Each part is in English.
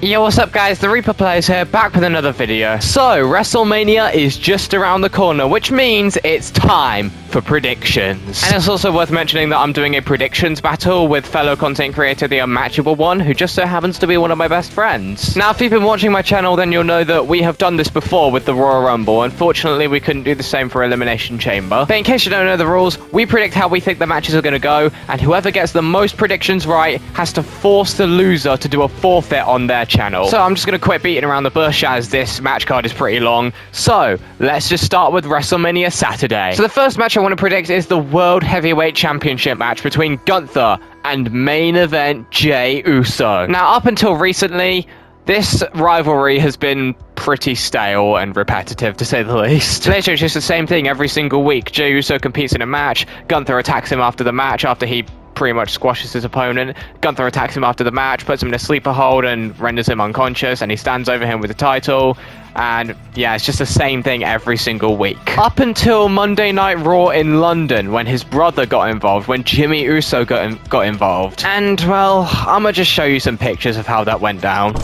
Yo, what's up guys, the Reaper Players here, back with another video. So, WrestleMania is just around the corner, which means it's time for predictions. And it's also worth mentioning that I'm doing a predictions battle with fellow content creator, the Unmatchable One, who just so happens to be one of my best friends. Now, if you've been watching my channel, then you'll know that we have done this before with the Royal Rumble. Unfortunately, we couldn't do the same for Elimination Chamber. But in case you don't know the rules, we predict how we think the matches are going to go, and whoever gets the most predictions right has to force the loser to do a forfeit on their channel. So I'm just going to quit beating around the bush as this match card is pretty long. So let's just start with WrestleMania Saturday. So the first match I want to predict is the World Heavyweight Championship match between Gunther and main event Jey Uso. Now, up until recently, this rivalry has been pretty stale and repetitive, to say the least. Literally, it's just the same thing every single week. Jey Uso competes in a match, Gunther attacks him after the match after he pretty much squashes his opponent. Gunther attacks him after the match, puts him in a sleeper hold and renders him unconscious, and he stands over him with the title. And yeah, it's just the same thing every single week. Up until Monday Night Raw in London, when his brother got involved, when Jimmy Uso got involved. And well, I'm gonna just show you some pictures of how that went down.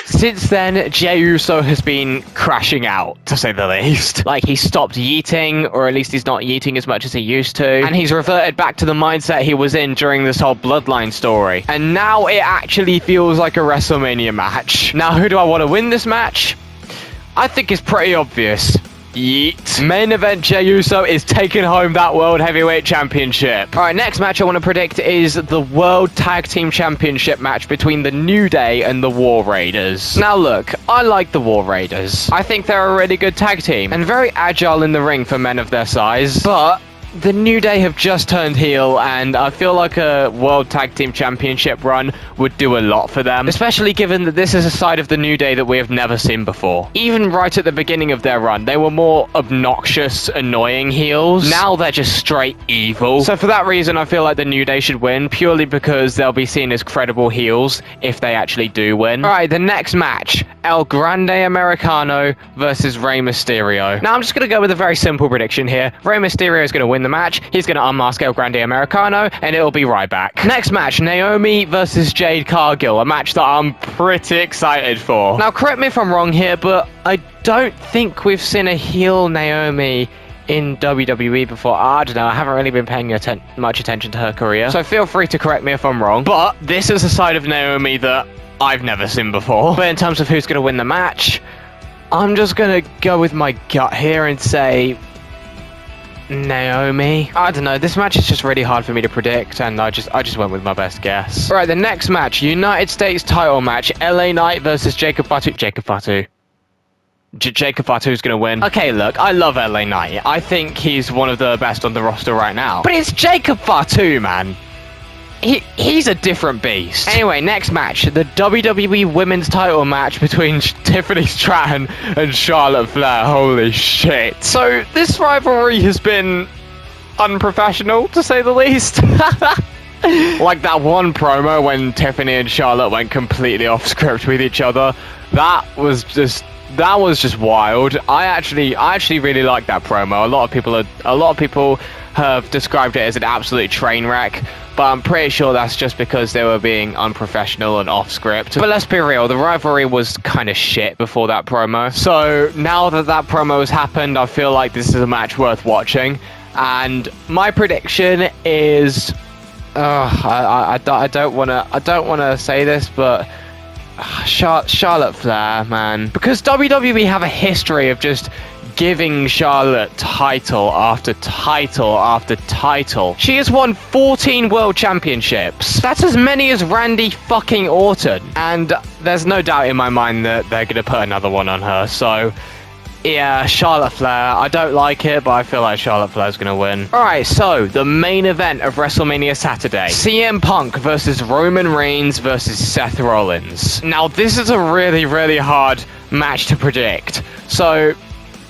Since then, Jey Uso has been crashing out, to say the least. Like, he stopped yeeting, or at least he's not yeeting as much as he used to. And he's reverted back to the mindset he was in during this whole Bloodline story. And now it actually feels like a WrestleMania match. Now, who do I want to win this match? I think it's pretty obvious. Yeet. Main event Jey Uso is taking home that World Heavyweight Championship. Alright, next match I want to predict is the World Tag Team Championship match between the New Day and the War Raiders. Now look, I like the War Raiders. I think they're a really good tag team and very agile in the ring for men of their size, but the New Day have just turned heel, and I feel like a World Tag Team Championship run would do a lot for them, especially given that this is a side of the New Day that we have never seen before. Even right at the beginning of their run, they were more obnoxious, annoying heels. Now they're just straight evil. So for that reason, I feel like the New Day should win, purely because they'll be seen as credible heels if they actually do win. Alright, the next match, El Grande Americano versus Rey Mysterio. Now I'm just going to go with a very simple prediction here. Rey Mysterio is going to win the match, he's going to unmask El Grande Americano, and it'll be right back. Next match, Naomi versus Jade Cargill, a match that I'm pretty excited for. Now, correct me if I'm wrong here, but I don't think we've seen a heel Naomi in WWE before. I don't know, I haven't really been paying much attention to her career, so feel free to correct me if I'm wrong. But this is a side of Naomi that I've never seen before. But in terms of who's going to win the match, I'm just going to go with my gut here and say Naomi. I don't know, this match is just really hard for me to predict, and I just went with my best guess. Right, the next match, United States title match, LA Knight versus Jacob Fatu. Jacob Fatu's gonna win. Okay, look, I love LA Knight. I think he's one of the best on the roster right now. But it's Jacob Fatu, man. He's a different beast. Anyway, next match, the WWE Women's title match between Tiffany Stratton and Charlotte Flair. Holy shit. So, this rivalry has been unprofessional, to say the least. Like that one promo when Tiffany and Charlotte went completely off script with each other. That was just wild. I actually really like that promo. A lot of people have described it as an absolute train wreck, but I'm pretty sure that's just because they were being unprofessional and off script. But let's be real, the rivalry was kind of shit before that promo. So now that promo has happened, I feel like this is a match worth watching. And my prediction is, I don't wanna say this, but Charlotte Flair, man. Because WWE have a history of just giving Charlotte title after title after title. She has won 14 world championships. That's as many as Randy fucking Orton. And there's no doubt in my mind that they're gonna put another one on her. So yeah, Charlotte Flair. I don't like it, but I feel like Charlotte Flair's gonna win. Alright, so the main event of WrestleMania Saturday. CM Punk versus Roman Reigns versus Seth Rollins. Now, this is a really, really hard match to predict. So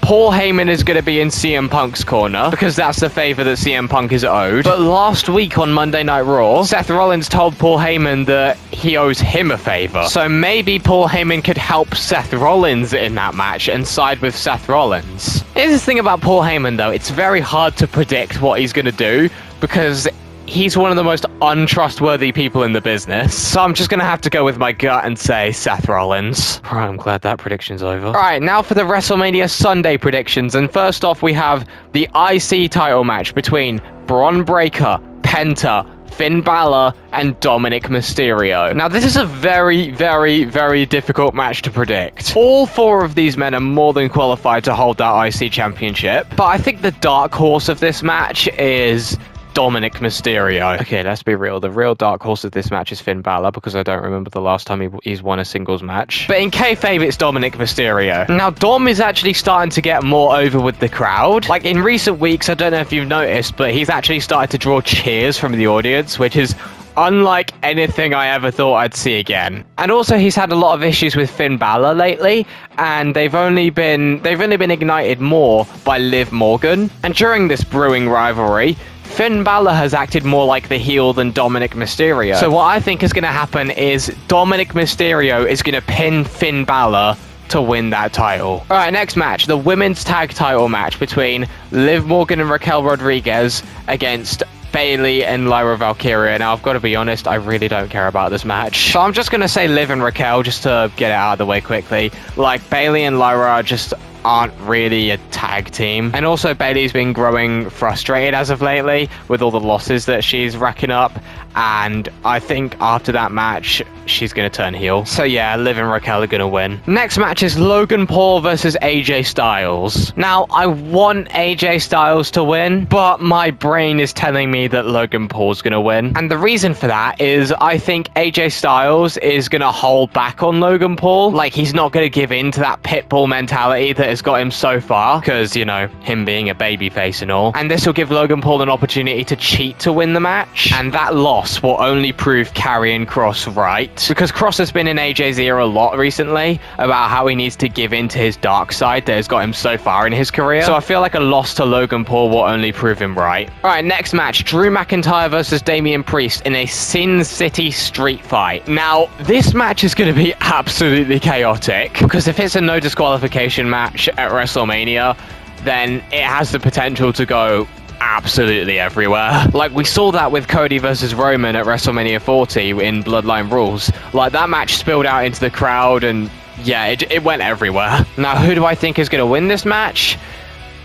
Paul Heyman is going to be in CM Punk's corner, because that's the favor that CM Punk is owed. But last week on Monday Night Raw, Seth Rollins told Paul Heyman that he owes him a favor. So maybe Paul Heyman could help Seth Rollins in that match and side with Seth Rollins. Here's the thing about Paul Heyman, though. It's very hard to predict what he's going to do, because he's one of the most untrustworthy people in the business. So I'm just going to have to go with my gut and say Seth Rollins. Alright, I'm glad that prediction's over. Alright, now for the WrestleMania Sunday predictions. And first off, we have the IC title match between Bron Breakker, Penta, Finn Balor, and Dominic Mysterio. Now, this is a very, very, very difficult match to predict. All four of these men are more than qualified to hold that IC championship, but I think the dark horse of this match is Dominic Mysterio. Okay, let's be real. The real dark horse of this match is Finn Balor, because I don't remember the last time he's won a singles match. But in kayfabe, it's Dominic Mysterio. Now, Dom is actually starting to get more over with the crowd. Like, in recent weeks, I don't know if you've noticed, but he's actually started to draw cheers from the audience, which is unlike anything I ever thought I'd see again. And also, he's had a lot of issues with Finn Balor lately, and they've only been ignited more by Liv Morgan. And during this brewing rivalry, Finn Balor has acted more like the heel than Dominic Mysterio. So what I think is going to happen is Dominic Mysterio is going to pin Finn Balor to win that title. Alright, next match, the women's tag title match between Liv Morgan and Raquel Rodriguez against Bayley and Lyra Valkyria. Now, I've got to be honest, I really don't care about this match. So I'm just going to say Liv and Raquel just to get it out of the way quickly. Like, Bayley and Lyra just aren't really a tag team. And also, Bayley's been growing frustrated as of lately with all the losses that she's racking up. And I think after that match, she's going to turn heel. So yeah, Liv and Raquel are going to win. Next match is Logan Paul versus AJ Styles. Now, I want AJ Styles to win, but my brain is telling me that Logan Paul's going to win. And the reason for that is I think AJ Styles is going to hold back on Logan Paul. Like, he's not going to give in to that pitbull mentality that has got him so far, because, you know, him being a babyface and all. And this will give Logan Paul an opportunity to cheat to win the match. And that loss will only prove Karrion Kross right, because Kross has been in AJ's ear a lot recently about how he needs to give in to his dark side that has got him so far in his career. So I feel like a loss to Logan Paul will only prove him right. Alright, next match, Drew McIntyre versus Damian Priest in a Sin City street fight. Now, this match is going to be absolutely chaotic, because if it's a no disqualification match at WrestleMania, then it has the potential to go absolutely everywhere. Like, we saw that with Cody versus Roman at WrestleMania 40 in Bloodline Rules. Like, that match spilled out into the crowd, and yeah, it went everywhere. Now, who do I think is going to win this match?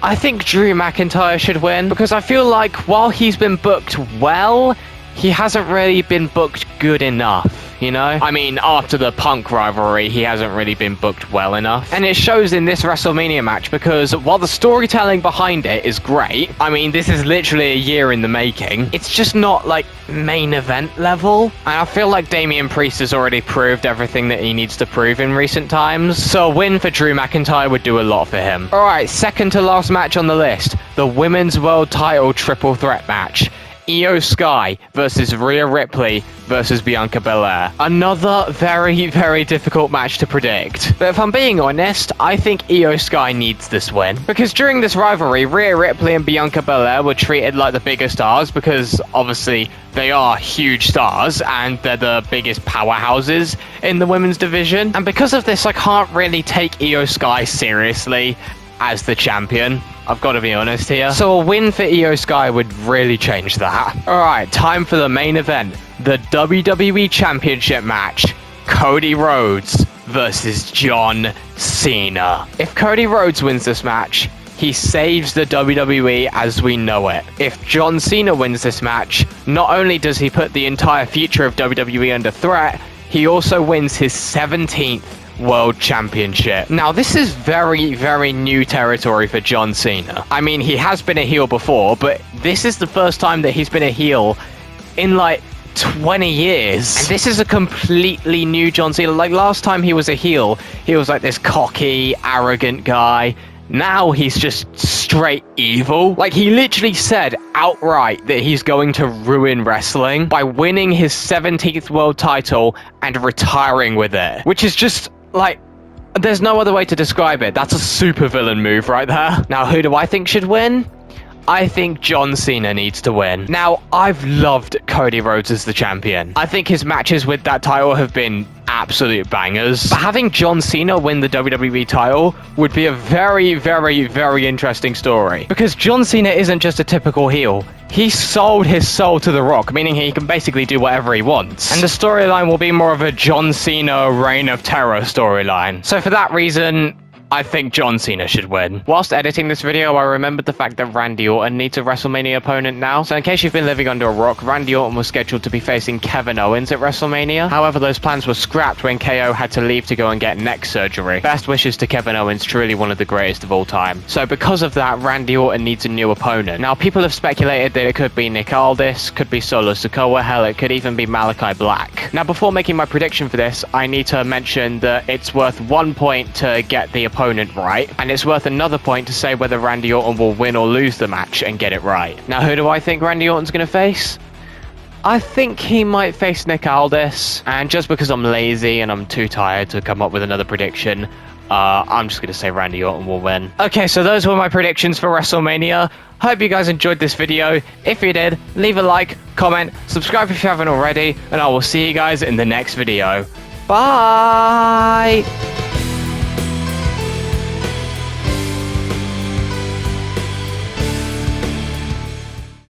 I think Drew McIntyre should win, because I feel like while he's been booked well, he hasn't really been booked good enough. You know? I mean, after the Punk rivalry, he hasn't really been booked well enough. And it shows in this WrestleMania match, because while the storytelling behind it is great, I mean, this is literally a year in the making, it's just not, like, main event level. And I feel like Damian Priest has already proved everything that he needs to prove in recent times. So a win for Drew McIntyre would do a lot for him. Alright, second to last match on the list, the Women's World Title Triple Threat match. Io Sky versus Rhea Ripley versus Bianca Belair. Another very, very difficult match to predict. But if I'm being honest, I think Io Sky needs this win. Because during this rivalry, Rhea Ripley and Bianca Belair were treated like the bigger stars, because obviously they are huge stars and they're the biggest powerhouses in the women's division. And because of this, I can't really take Io Sky seriously as the champion. I've got to be honest here. So a win for Io Sky would really change that. Alright, time for the main event. The WWE Championship match. Cody Rhodes versus John Cena. If Cody Rhodes wins this match, he saves the WWE as we know it. If John Cena wins this match, not only does he put the entire future of WWE under threat, he also wins his 17th World Championship. Now, this is very, very new territory for John Cena. I mean, he has been a heel before, but this is the first time that he's been a heel in, like, 20 years. And this is a completely new John Cena. Like, last time he was a heel, he was like this cocky, arrogant guy. Now he's just straight evil. Like, he literally said outright that he's going to ruin wrestling by winning his 17th world title and retiring with it. Which is just, like, there's no other way to describe it. That's a super villain move right there. Now, who do I think should win? I think John Cena needs to win. Now, I've loved Cody Rhodes as the champion. I think his matches with that title have been absolute bangers. But having John Cena win the WWE title would be a very, very, very interesting story. Because John Cena isn't just a typical heel. He sold his soul to The Rock, meaning he can basically do whatever he wants. And the storyline will be more of a John Cena Reign of Terror storyline. So for that reason, I think John Cena should win. Whilst editing this video, I remembered the fact that Randy Orton needs a WrestleMania opponent now. So in case you've been living under a rock, Randy Orton was scheduled to be facing Kevin Owens at WrestleMania. However, those plans were scrapped when KO had to leave to go and get neck surgery. Best wishes to Kevin Owens, truly one of the greatest of all time. So because of that, Randy Orton needs a new opponent. Now, people have speculated that it could be Nick Aldis, could be Solo Sikoa, hell, it could even be Malachi Black. Now, before making my prediction for this, I need to mention that it's worth 1 point to get the opponent right, and it's worth another point to say whether Randy Orton will win or lose the match and get it right. Now, who do I think Randy Orton's going to face? I think he might face Nick Aldis, and just because I'm lazy and I'm too tired to come up with another prediction, I'm just going to say Randy Orton will win. Okay, so those were my predictions for WrestleMania. Hope you guys enjoyed this video. If you did, leave a like, comment, subscribe if you haven't already, and I will see you guys in the next video. Bye!